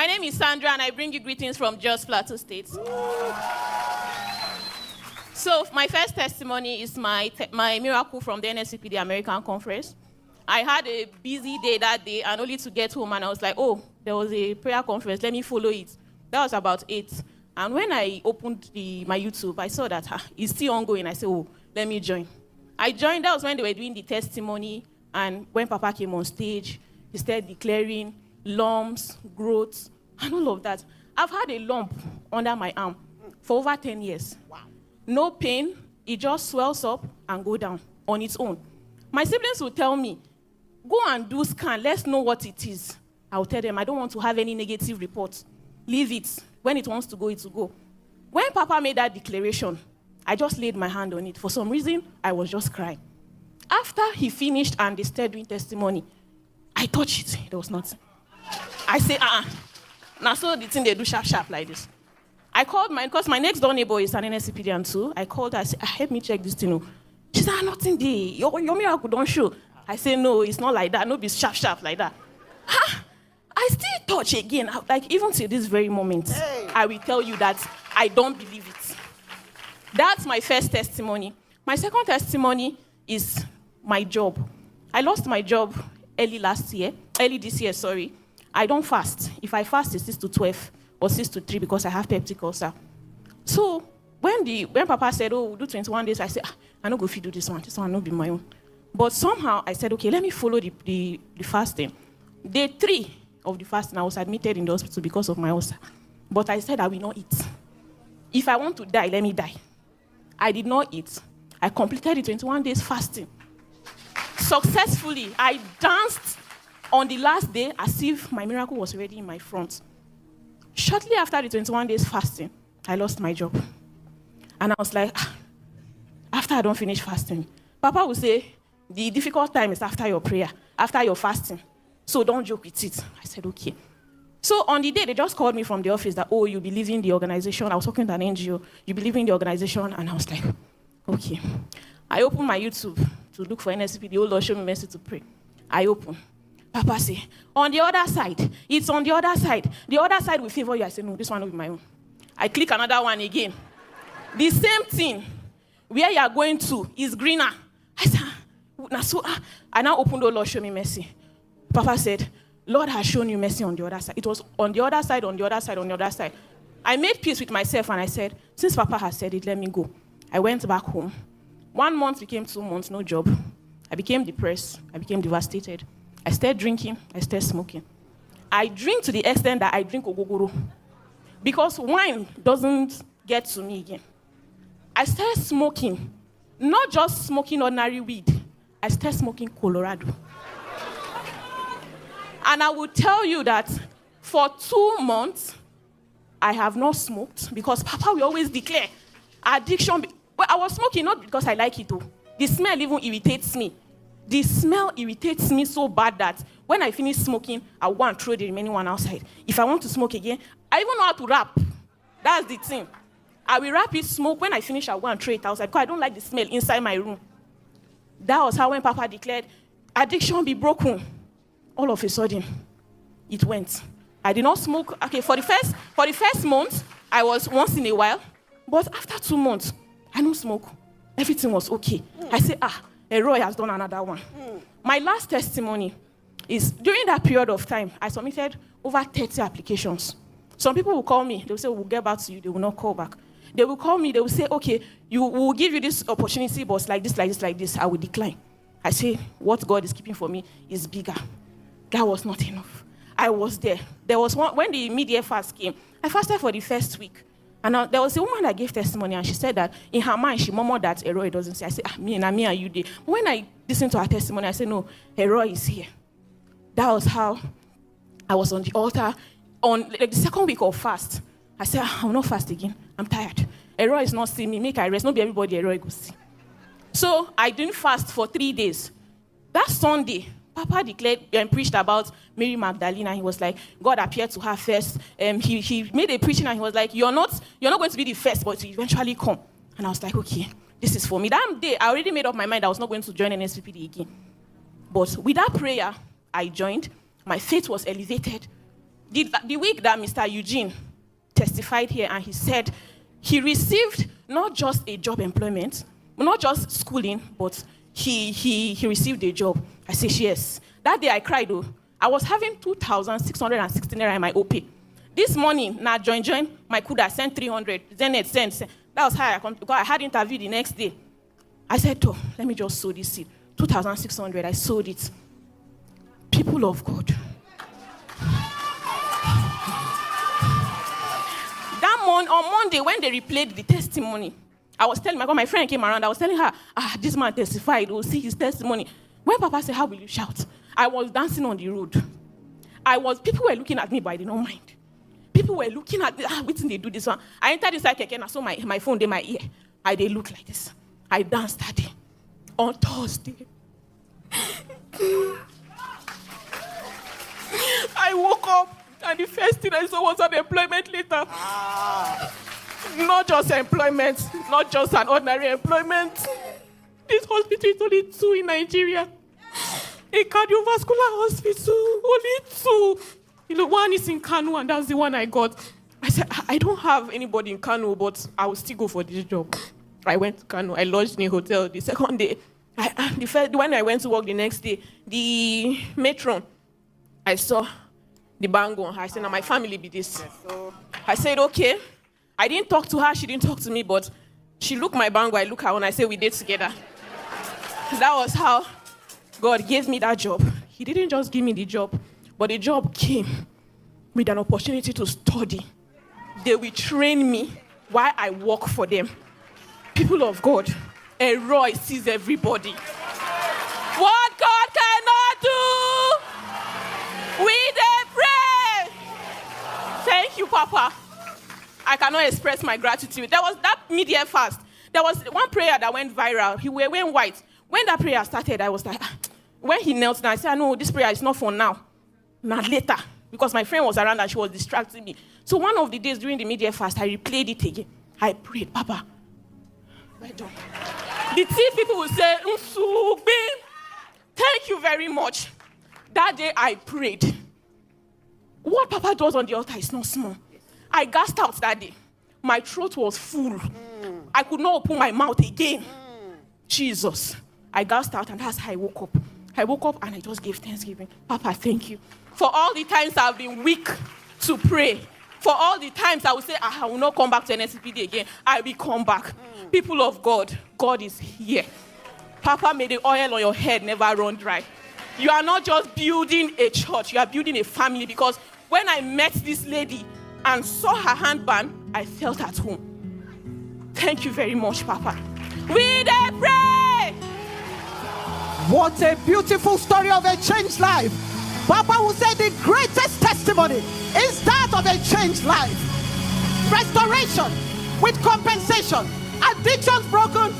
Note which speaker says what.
Speaker 1: My name is Sandra, and I bring you greetings from Jos Plateau State. So my first testimony is my miracle from the NSPPD American Conference. I had a busy day that day, and only to get home, and I was like, oh, there was a prayer conference, let me follow it. That was about 8. And when I opened my YouTube, I saw that it's still ongoing. I said, oh, let me join. I joined. That was when they were doing the testimony, and when Papa came on stage, he started declaring lumps, growths, and all of that. I've had a lump under my arm for over 10 years. Wow. No pain. It just swells up and go down on its own. My siblings will tell me, go and do scan. Let's know what it is. I'll tell them, I don't want to have any negative reports. Leave it. When it wants to go, it will go. When Papa made that declaration, I just laid my hand on it. For some reason, I was just crying. After he finished and they started doing testimony, I touched it. There was nothing. I say, now so the thing they do sharp like this. I called because my next door neighbor is an NSPPD too. I called her, I said, help me check this thing. She said, nothing there. Your miracle don't show. I say, no, it's not like that. No, be sharp like that. I still touch again. Like, even to this very moment, I will tell you that I don't believe it. That's my first testimony. My second testimony is my job. I lost my job early this year, sorry. I don't fast. If I fast, it's 6 to 12 or 6 to 3 because I have peptic ulcer. So when Papa said, oh, we'll do 21 days, I said, I don't go if you do this one. This one will not be my own. But somehow I said, okay, let me follow the fasting. Day 3 of the fasting, I was admitted in the hospital because of my ulcer. But I said I will not eat. If I want to die, let me die. I did not eat. I completed the 21 days fasting. Successfully, I danced on the last day as if my miracle was already in my front. Shortly after the 21 days fasting, I lost my job. And I was like, after I don't finish fasting, Papa will say, the difficult time is after your prayer, after your fasting. So don't joke with it. I said, okay. So on the day, they just called me from the office that, oh, you'll be leaving the organization. I was talking to an NGO. You'll be leaving the organization. And I was like, okay. I opened my YouTube to look for NSPPD. Oh, Lord, show me mercy to pray. I open. Papa say, on the other side. It's on the other side. The other side will favor you. I said, no, this one will be my own. I click another one again. The same thing. Where you are going to is greener. I said, I now opened, oh, Lord, show me mercy. Papa said, Lord has shown you mercy on the other side. It was on the other side, on the other side, on the other side. I made peace with myself and I said, since Papa has said it, let me go. I went back home. 1 month became 2 months, no job. I became depressed. I became devastated. I started drinking. I started smoking. I drink to the extent that I drink ogogoro. Because wine doesn't get to me again. I started smoking. Not just smoking ordinary weed. I started smoking Colorado. And I will tell you that for 2 months, I have not smoked because Papa will always declare addiction. Well, I was smoking not because I like it, though. The smell even irritates me. The smell irritates me so bad that when I finish smoking, I want to throw the remaining one outside. If I want to smoke again, I even know how to wrap. That's the thing. I will wrap it, smoke. When I finish, I want to throw it outside because I don't like the smell inside my room. That was how when Papa declared, addiction be broken. All of a sudden, it went. I did not smoke. Okay, for the first month, I was once in a while. But after 2 months, I don't smoke. Everything was okay. I said, Roy has done another one. My last testimony is, during that period of time, I submitted over 30 applications. Some people will call me. They will say, we'll get back to you. They will not call back. They will call me. They will say, okay, we'll give you this opportunity, but like this, like this, like this. I will decline. I say, what God is keeping for me is bigger. That was not enough. I was there. There was one, when the mid-year fast came, I fasted for the first week. And there was a woman that gave testimony, and she said that in her mind, she murmured that Eroy doesn't say. I said, me and you did. But when I listened to her testimony, I said, no, Eroy is here. That was how I was on the altar. On like, the second week of fast, I said, I will not fast again. I'm tired. Eroy is not seeing me. Make I rest. Not be everybody Eroy go see. So I didn't fast for 3 days. That Sunday, Papa declared and preached about Mary Magdalene, and he was like, God appeared to her first. He made a preaching, and he was like, you're not going to be the first, but you eventually come. And I was like, okay, this is for me. That day, I already made up my mind I was not going to join NSPPD again. But with that prayer, I joined. My faith was elevated. The week that Mr. Eugene testified here, and he said he received not just a job employment, not just schooling, but he received a job. I said, yes. That day I cried, though. I was having 2,660 naira in my OP. This morning, now join, my Kuda sent 300. Then it sent. That was how I come, because I had interview the next day. I said, oh, let me just sow this seed. 2,600, I sowed it. People of God. On Monday, when they replayed the testimony, I was telling my friend came around, I was telling her, this man testified, we'll see his testimony. When Papa said, how will you shout? I was dancing on the road. People were looking at me, but I did not mind. People were looking at me, wait till they do this one. I entered inside Keke, and I saw my phone in my ear. They look like this. I danced that day. On Thursday. I woke up, and the first thing I saw was an employment letter. Not just employment, not just an ordinary employment. This hospital is only 2 in Nigeria. A cardiovascular hospital, only 2. One is in Kano, and that's the one I got. I said, I don't have anybody in Kano, but I will still go for this job. I went to Kano. I lodged in a hotel the second day. When I went to work the next day, the matron, I saw the bango on her. I said, now my family be this. I said, okay. I didn't talk to her. She didn't talk to me, but she looked my bango. I look her and I said, we did together. That was how God gave me that job. He didn't just give me the job, but the job came with an opportunity to study. They will train me while I work for them. People of God, a Roy sees everybody. What God cannot do, we dey pray. Thank you, Papa. I cannot express my gratitude. There was that media fast. There was one prayer that went viral. He went white. When that prayer started, I was like, when he knelt down, I said, no, this prayer is not for now. Not later. Because my friend was around and she was distracting me. So one of the days during the media fast, I replayed it again. I prayed, Papa. Well done. The thief people will say, Nsugbe, thank you very much. That day I prayed. What Papa does on the altar is not small. I gasped out that day. My throat was full. I could not open my mouth again. Jesus. I gasped out, and that's how I woke up. I woke up and I just gave thanksgiving. Papa, thank you. For all the times I've been weak to pray. For all the times I will say, I will not come back to NSPPD again. I will come back. People of God, God is here. Papa, may the oil on your head never run dry. You are not just building a church. You are building a family, because when I met this lady and saw her handband, I felt at home. Thank you very much, Papa. We dey pray.
Speaker 2: What a beautiful story of a changed life. Papa will say the greatest testimony is that of a changed life. Restoration with compensation. Addictions broken,